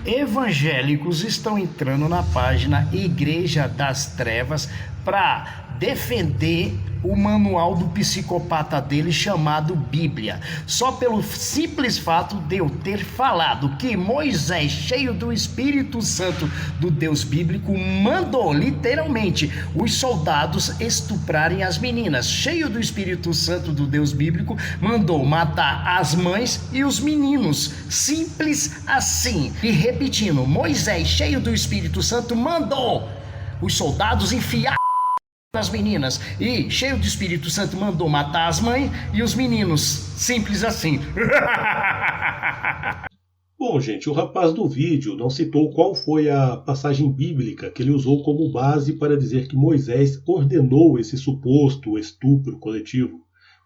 Evangélicos estão entrando na página Igreja das Trevas para defender o manual do psicopata dele chamado Bíblia. Só pelo simples fato de eu ter falado que Moisés, cheio do Espírito Santo do Deus bíblico, mandou literalmente os soldados estuprarem as meninas. Cheio do Espírito Santo do Deus bíblico, mandou matar as mães e os meninos. Simples assim. E repetindo, Moisés, cheio do Espírito Santo, mandou os soldados enfiar nas meninas e, cheio do Espírito Santo, mandou matar as mães e os meninos. Simples assim. Bom, gente, o rapaz do vídeo não citou qual foi a passagem bíblica que ele usou como base para dizer que Moisés ordenou esse suposto estupro coletivo.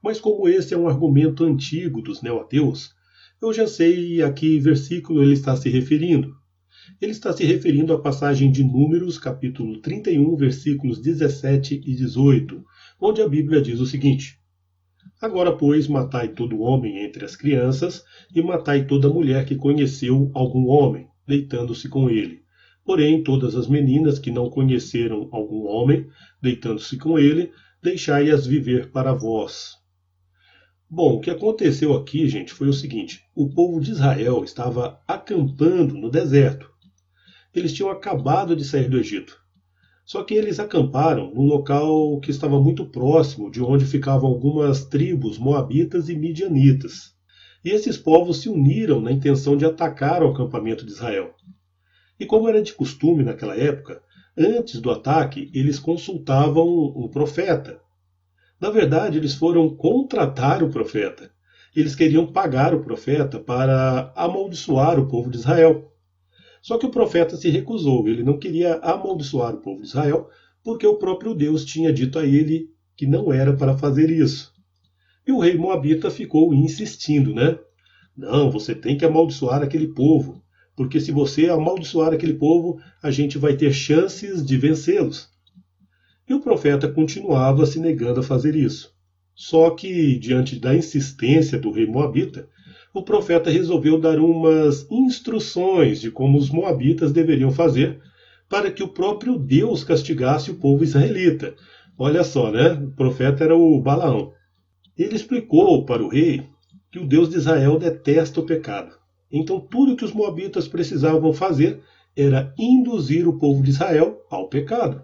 Mas como esse é um argumento antigo dos neo-ateus, eu já sei a que versículo ele está se referindo. Ele está se referindo à passagem de Números, capítulo 31, versículos 17 e 18, onde a Bíblia diz o seguinte: Agora, pois, matai todo homem entre as crianças, e matai toda mulher que conheceu algum homem, deitando-se com ele. Porém, todas as meninas que não conheceram algum homem, deitando-se com ele, deixai-as viver para vós. Bom, o que aconteceu aqui, gente, foi o seguinte: o povo de Israel estava acampando no deserto. Eles tinham acabado de sair do Egito. Só que eles acamparam num local que estava muito próximo de onde ficavam algumas tribos moabitas e midianitas. E esses povos se uniram na intenção de atacar o acampamento de Israel. E como era de costume naquela época, antes do ataque eles consultavam um profeta. Na verdade, eles foram contratar o profeta. Eles queriam pagar o profeta para amaldiçoar o povo de Israel. Só que o profeta se recusou, ele não queria amaldiçoar o povo de Israel, porque o próprio Deus tinha dito a ele que não era para fazer isso. E o rei Moabita ficou insistindo, né? Não, você tem que amaldiçoar aquele povo, porque se você amaldiçoar aquele povo, a gente vai ter chances de vencê-los. E o profeta continuava se negando a fazer isso. Só que, diante da insistência do rei Moabita, o profeta resolveu dar umas instruções de como os moabitas deveriam fazer para que o próprio Deus castigasse o povo israelita. Olha só, né? O profeta era o Balaão. Ele explicou para o rei que o Deus de Israel detesta o pecado. Então tudo que os moabitas precisavam fazer era induzir o povo de Israel ao pecado.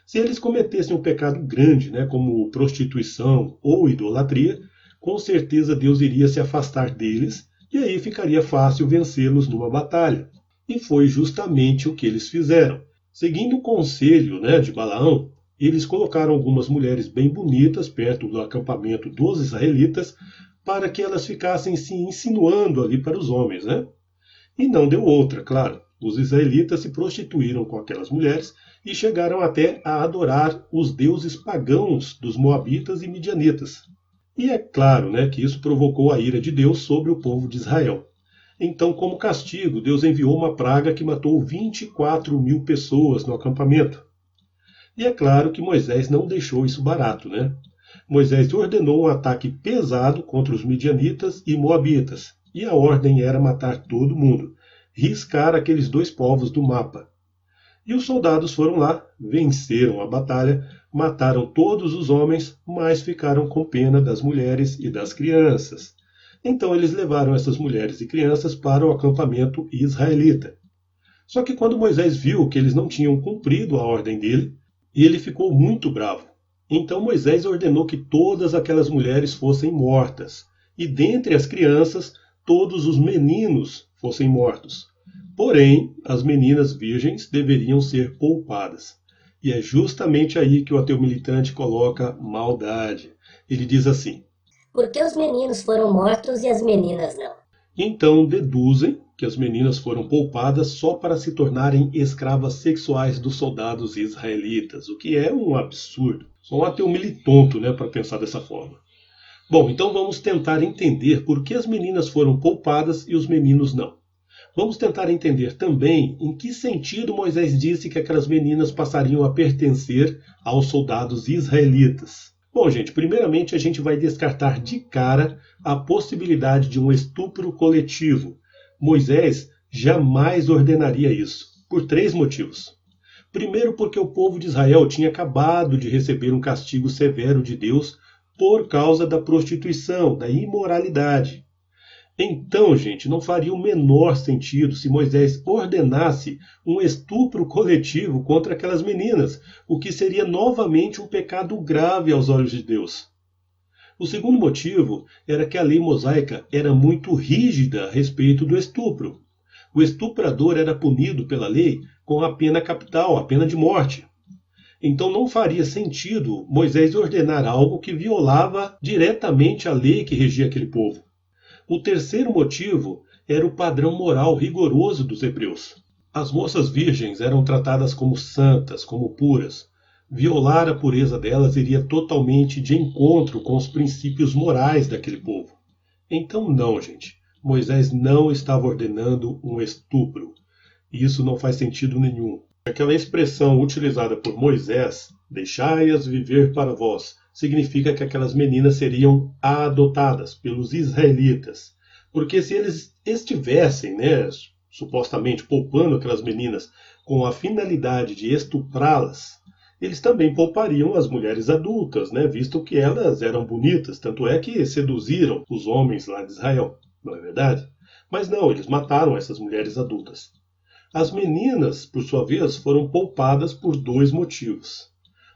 Se eles cometessem um pecado grande, né, como prostituição ou idolatria, com certeza Deus iria se afastar deles e aí ficaria fácil vencê-los numa batalha. E foi justamente o que eles fizeram. Seguindo o conselho, né, de Balaão, eles colocaram algumas mulheres bem bonitas perto do acampamento dos israelitas para que elas ficassem se insinuando ali para os homens, né? E não deu outra, claro. Os israelitas se prostituíram com aquelas mulheres e chegaram até a adorar os deuses pagãos dos moabitas e midianitas. E é claro, né, que isso provocou a ira de Deus sobre o povo de Israel. Então, como castigo, Deus enviou uma praga que matou 24.000 pessoas no acampamento. E é claro que Moisés não deixou isso barato, né? Moisés ordenou um ataque pesado contra os midianitas e moabitas, e a ordem era matar todo mundo, riscar aqueles dois povos do mapa. E os soldados foram lá, venceram a batalha, mataram todos os homens, mas ficaram com pena das mulheres e das crianças. Então eles levaram essas mulheres e crianças para o acampamento israelita. Só que quando Moisés viu que eles não tinham cumprido a ordem dele, ele ficou muito bravo. Então Moisés ordenou que todas aquelas mulheres fossem mortas, e dentre as crianças, todos os meninos fossem mortos. Porém, as meninas virgens deveriam ser poupadas. E é justamente aí que o ateu militante coloca maldade. Ele diz assim: Por que os meninos foram mortos e as meninas não? Então deduzem que as meninas foram poupadas só para se tornarem escravas sexuais dos soldados israelitas, o que é um absurdo. Só um ateu militonto, né, para pensar dessa forma. Bom, então vamos tentar entender por que as meninas foram poupadas e os meninos não. Vamos tentar entender também em que sentido Moisés disse que aquelas meninas passariam a pertencer aos soldados israelitas. Bom, gente, primeiramente a gente vai descartar de cara a possibilidade de um estupro coletivo. Moisés jamais ordenaria isso, por 3 motivos. Primeiro, porque o povo de Israel tinha acabado de receber um castigo severo de Deus por causa da prostituição, da imoralidade. Então, gente, não faria o menor sentido se Moisés ordenasse um estupro coletivo contra aquelas meninas, o que seria novamente um pecado grave aos olhos de Deus. O segundo motivo era que a lei mosaica era muito rígida a respeito do estupro. O estuprador era punido pela lei com a pena capital, a pena de morte. Então não faria sentido Moisés ordenar algo que violava diretamente a lei que regia aquele povo. O terceiro motivo era o padrão moral rigoroso dos hebreus. As moças virgens eram tratadas como santas, como puras. Violar a pureza delas iria totalmente de encontro com os princípios morais daquele povo. Então não, gente. Moisés não estava ordenando um estupro. E isso não faz sentido nenhum. Aquela expressão utilizada por Moisés, deixai-as viver para vós, significa que aquelas meninas seriam adotadas pelos israelitas. Porque se eles estivessem, supostamente poupando aquelas meninas com a finalidade de estuprá-las, eles também poupariam as mulheres adultas, visto que elas eram bonitas, tanto é que seduziram os homens lá de Israel, não é verdade? Mas não, eles mataram essas mulheres adultas. As meninas, por sua vez, foram poupadas por 2 motivos.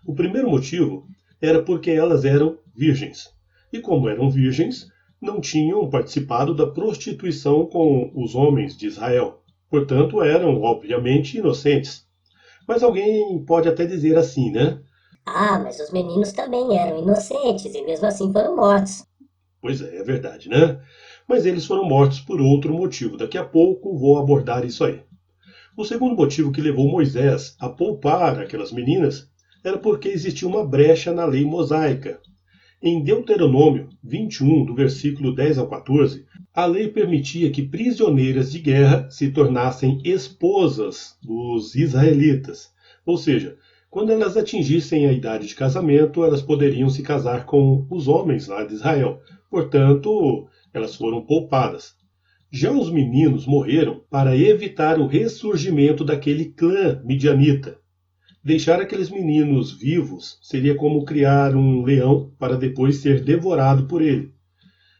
O primeiro motivo era porque elas eram virgens. E como eram virgens, não tinham participado da prostituição com os homens de Israel. Portanto, eram, obviamente, inocentes. Mas alguém pode até dizer assim, Ah, mas os meninos também eram inocentes e mesmo assim foram mortos. Pois é verdade, Mas eles foram mortos por outro motivo. Daqui a pouco vou abordar isso aí. O segundo motivo que levou Moisés a poupar aquelas meninas era porque existia uma brecha na lei mosaica. Em Deuteronômio 21, do versículo 10 ao 14, a lei permitia que prisioneiras de guerra se tornassem esposas dos israelitas. Ou seja, quando elas atingissem a idade de casamento, elas poderiam se casar com os homens lá de Israel. Portanto, elas foram poupadas. Já os meninos morreram para evitar o ressurgimento daquele clã midianita. Deixar aqueles meninos vivos seria como criar um leão para depois ser devorado por ele.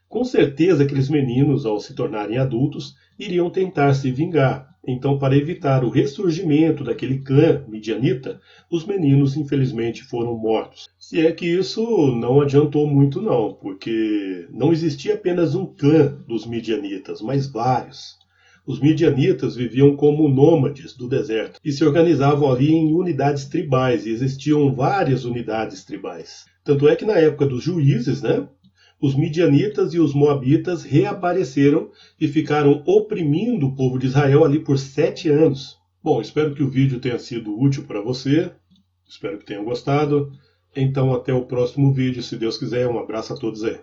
Com certeza aqueles meninos, ao se tornarem adultos, iriam tentar se vingar. Então, para evitar o ressurgimento daquele clã midianita, os meninos infelizmente foram mortos. Se é que isso não adiantou muito não, porque não existia apenas um clã dos midianitas, mas vários. Os midianitas viviam como nômades do deserto e se organizavam ali em unidades tribais, e existiam várias unidades tribais. Tanto é que na época dos juízes, os midianitas e os moabitas reapareceram e ficaram oprimindo o povo de Israel ali por 7 anos. Bom, espero que o vídeo tenha sido útil para você. Espero que tenham gostado. Então até o próximo vídeo, se Deus quiser. Um abraço a todos aí.